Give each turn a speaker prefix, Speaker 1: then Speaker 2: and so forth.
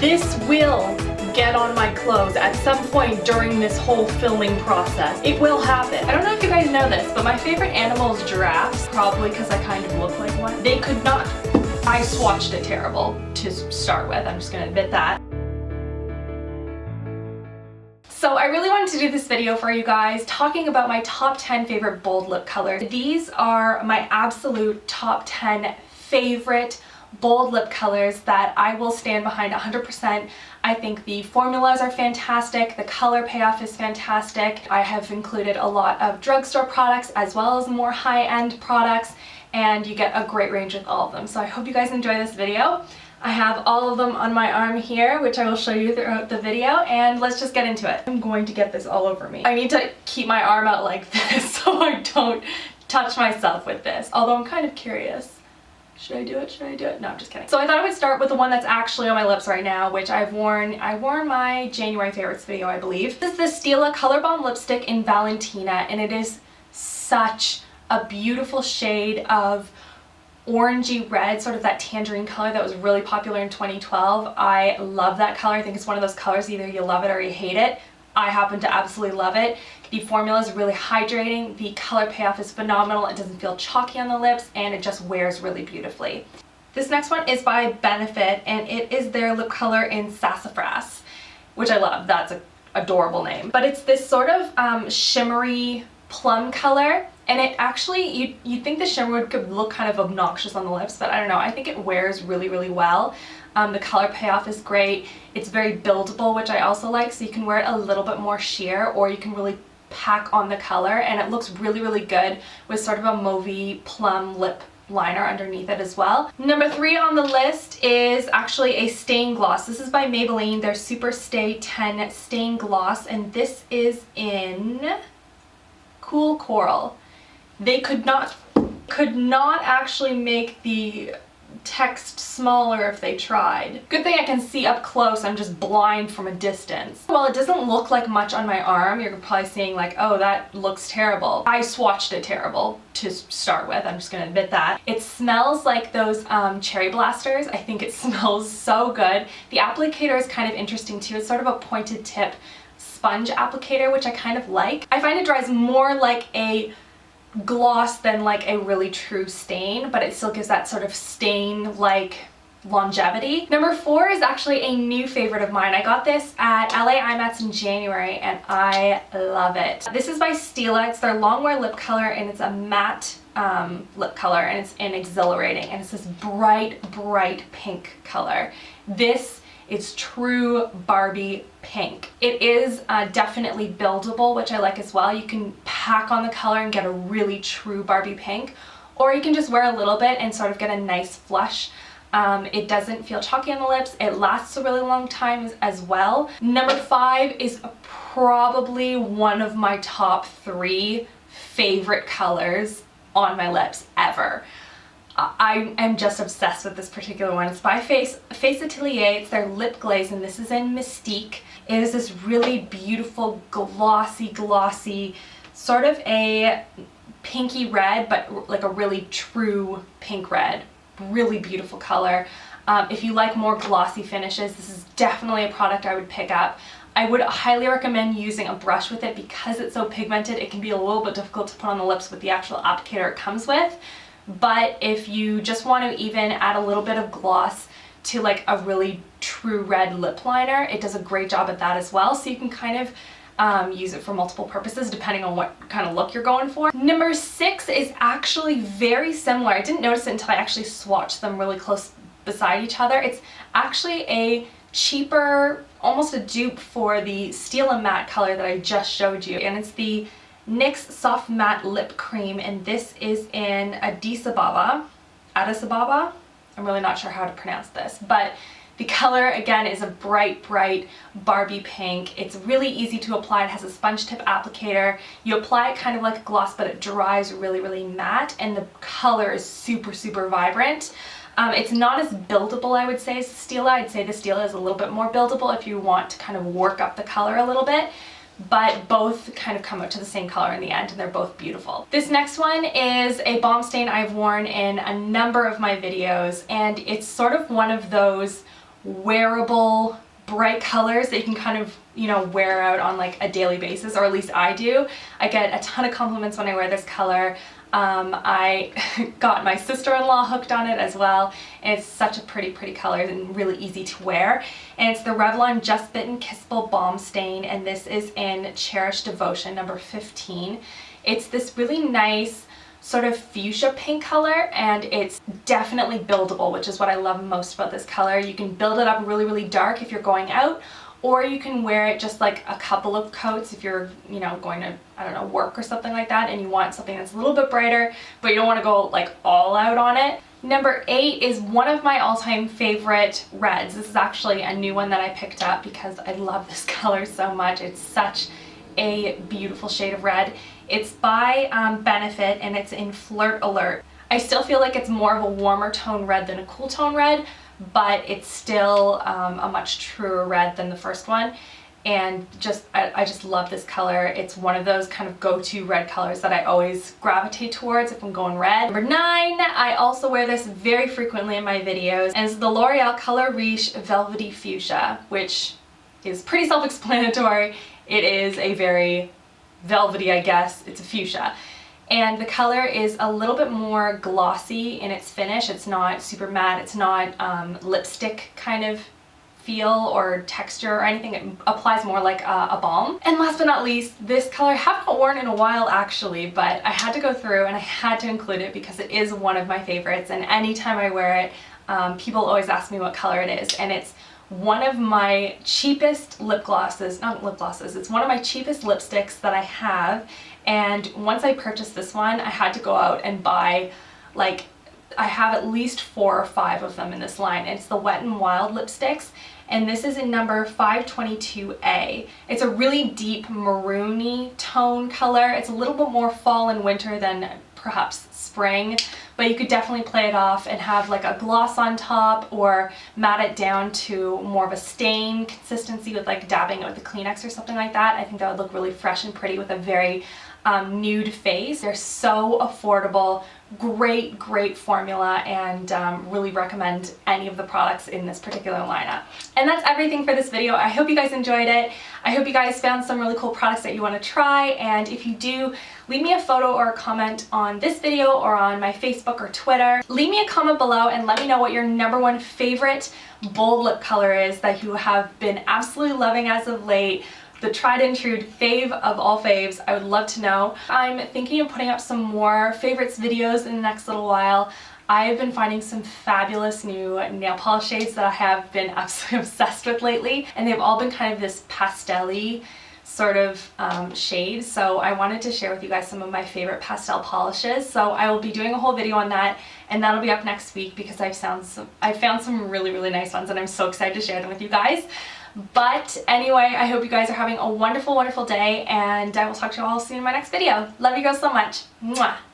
Speaker 1: This will get on my clothes at some point during this whole filming process. It will happen. I don't know if you guys know this, but my favorite animal is giraffes, probably because I kind of look like one. They could not. I swatched it terrible to start with, I'm just gonna admit that. So I really wanted to do this video for you guys talking about my top 10 favorite bold lip colors. These are my absolute top 10 favorite bold lip colors that I will stand behind 100%. I think the formulas are fantastic, the color payoff is fantastic. I have included a lot of drugstore products as well as more high-end products, and you get a great range with all of them. So I hope you guys enjoy this video. I have all of them on my arm here, which I will show you throughout the video, and let's just get into it. I'm going to get this all over me. I need to keep my arm out like this so I don't touch myself with this, although I'm kind of curious. Should I do it? Should I do it? No, I'm just kidding. So I thought I would start with the one that's actually on my lips right now, which I wore my January favorites video, I believe. This is the Stila Color Bomb lipstick in Valentina, and it is such a beautiful shade of orangey red, sort of that tangerine color that was really popular in 2012. I love that color. I think it's one of those colors, either you love it or you hate it. I happen to absolutely love it. The formula is really hydrating, the color payoff is phenomenal, it doesn't feel chalky on the lips, and it just wears really beautifully. This next one is by Benefit, and it is their lip color in Sassafras, which I love. That's an adorable name. But it's this sort of shimmery plum color, and it actually, you'd think the shimmer could look kind of obnoxious on the lips, but I don't know, I think it wears really, really well. The color payoff is great. It's very buildable, which I also like, so you can wear it a little bit more sheer, or you can really pack on the color, and it looks really, really good with sort of a mauvey plum lip liner underneath it as well. Number 3 on the list is actually a stain gloss. This is by Maybelline, their Super Stay 10 Stain Gloss, and this is in Cool Coral. They could not actually make the text smaller if they tried. Good thing I can see up close, I'm just blind from a distance. While it doesn't look like much on my arm, you're probably seeing like, oh, that looks terrible. I swatched it terrible to start with, I'm just gonna admit that. It smells like those cherry blasters. I think it smells so good. The applicator is kind of interesting too. It's sort of a pointed tip sponge applicator, which I kind of like. I find it dries more like a gloss than like a really true stain, but it still gives that sort of stain like longevity. Number 4 is actually a new favorite of mine. I got this at LA IMATS in January and I love it. This is by Stila. It's their Longwear lip color, and it's a matte lip color, and it's in Exhilarating, and it's this bright pink color. This is true Barbie pink. It is definitely buildable, which I like as well. You can pack on the color and get a really true Barbie pink, or you can just wear a little bit and sort of get a nice flush. It doesn't feel chalky on the lips. It lasts a really long time as well. Number 5 is probably one of my top 3 favorite colors on my lips ever. I am just obsessed with this particular one. It's by Face Atelier. It's their lip glaze, and this is in Mystique. It is this really beautiful glossy sort of a pinky red, but like a really true pink red. Really beautiful color. If you like more glossy finishes, this is definitely a product I would pick up. I would highly recommend using a brush with it because it's so pigmented. It can be a little bit difficult to put on the lips with the actual applicator it comes with. But if you just want to even add a little bit of gloss to like a really true red lip liner, it does a great job at that as well. So you can kind of use it for multiple purposes depending on what kind of look you're going for. Number 6 is actually very similar. I didn't notice it until I actually swatched them really close beside each other. It's actually a cheaper, almost a dupe for the Stila matte color that I just showed you, and it's the NYX Soft Matte Lip Cream, and this is in Addis Ababa. I'm really not sure how to pronounce this, but the color again is a bright Barbie pink. It's really easy to apply. It has a sponge tip applicator. You apply it kind of like a gloss, but it dries really matte, and the color is super vibrant. It's not as buildable, I would say, as the Stila. I'd say the Stila is a little bit more buildable if you want to kind of work up the color a little bit. But both kind of come out to the same color in the end, and they're both beautiful. This next one is a balm stain I've worn in a number of my videos, and it's sort of one of those wearable, bright colors that you can kind of, you know, wear out on like a daily basis, or at least I do. I get a ton of compliments when I wear this color. I got my sister-in-law hooked on it as well, and it's such a pretty color and really easy to wear. And it's the Revlon Just Bitten Kissable Balm Stain, and this is in Cherished Devotion number 15. It's this really nice sort of fuchsia pink color, and it's definitely buildable, which is what I love most about this color. You can build it up really dark if you're going out, or you can wear it just like a couple of coats if you're, you know, going to, I don't know, work or something like that, and you want something that's a little bit brighter, but you don't want to go like all out on it. Number 8 is one of my all-time favorite reds. This is actually a new one that I picked up because I love this color so much. It's such a beautiful shade of red. It's by Benefit, and it's in Flirt Alert. I still feel like it's more of a warmer tone red than a cool tone red, but it's still a much truer red than the first one. And I just love this color. It's one of those kind of go-to red colors that I always gravitate towards if I'm going red. Number 9, I also wear this very frequently in my videos, and it's the L'Oreal Color Riche Velvety Fuchsia, which is pretty self-explanatory. It is a very velvety, I guess. It's a fuchsia. And the color is a little bit more glossy in its finish. It's not super matte. It's not lipstick kind of feel or texture or anything. It applies more like a balm. And last but not least, this color I haven't worn in a while actually, but I had to go through and I had to include it because it is one of my favorites, and anytime I wear it, people always ask me what color it is, and it's one of my cheapest lip glosses, not lip glosses, it's one of my cheapest lipsticks that I have. And once I purchased this one, I had to go out and buy, like, I have at least 4 or 5 of them in this line. It's the Wet n Wild lipsticks, and this is in number 522A. It's a really deep maroony tone color. It's a little bit more fall and winter than perhaps spring, but you could definitely play it off and have like a gloss on top, or matte it down to more of a stain consistency with like dabbing it with a Kleenex or something like that. I think that would look really fresh and pretty with a very nude face. They're so affordable, great formula, and really recommend any of the products in this particular lineup. And that's everything for this video. I hope you guys enjoyed it. I hope you guys found some really cool products that you want to try, and if you do, leave me a photo or a comment on this video or on my Facebook or Twitter. Leave me a comment below and let me know what your #1 favorite bold lip color is that you have been absolutely loving as of late. The tried and true fave of all faves. I would love to know. I'm thinking of putting up some more favorites videos in the next little while. I've been finding some fabulous new nail polish shades that I have been absolutely obsessed with lately, and they've all been kind of this pastel-y sort of shade, so I wanted to share with you guys some of my favorite pastel polishes. So I will be doing a whole video on that, and that'll be up next week because I found some really nice ones, and I'm so excited to share them with you guys. But anyway, I hope you guys are having a wonderful day, and I will talk to you all soon in my next video. Love you guys so much. Mwah!